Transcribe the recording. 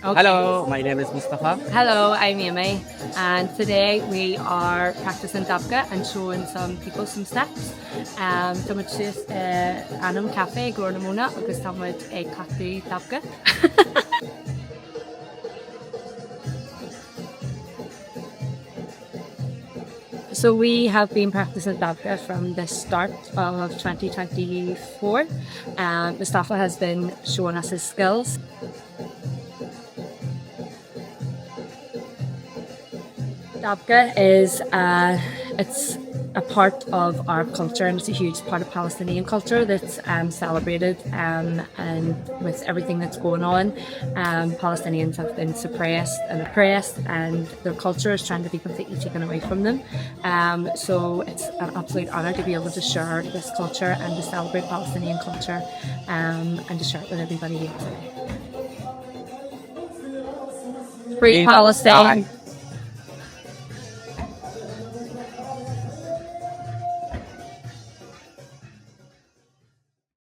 Okay. Hello, my name is Mustafa. Hello, I'm Amy, and today we are practicing Dabke and showing some people some steps. Táid sios anam cafe glór na móna agus táid ag catú Dabke. So we have been practicing Dabke from the start of 2024. Mustafa has been showing us his skills. Dabke is it's a part of our culture, and it's a huge part of Palestinian culture that's celebrated, and with everything that's going on, Palestinians have been suppressed and oppressed, and their culture is trying to be completely taken away from them. So it's an absolute honour to be able to share this culture and to celebrate Palestinian culture, and to share it with everybody here today. Free Palestine!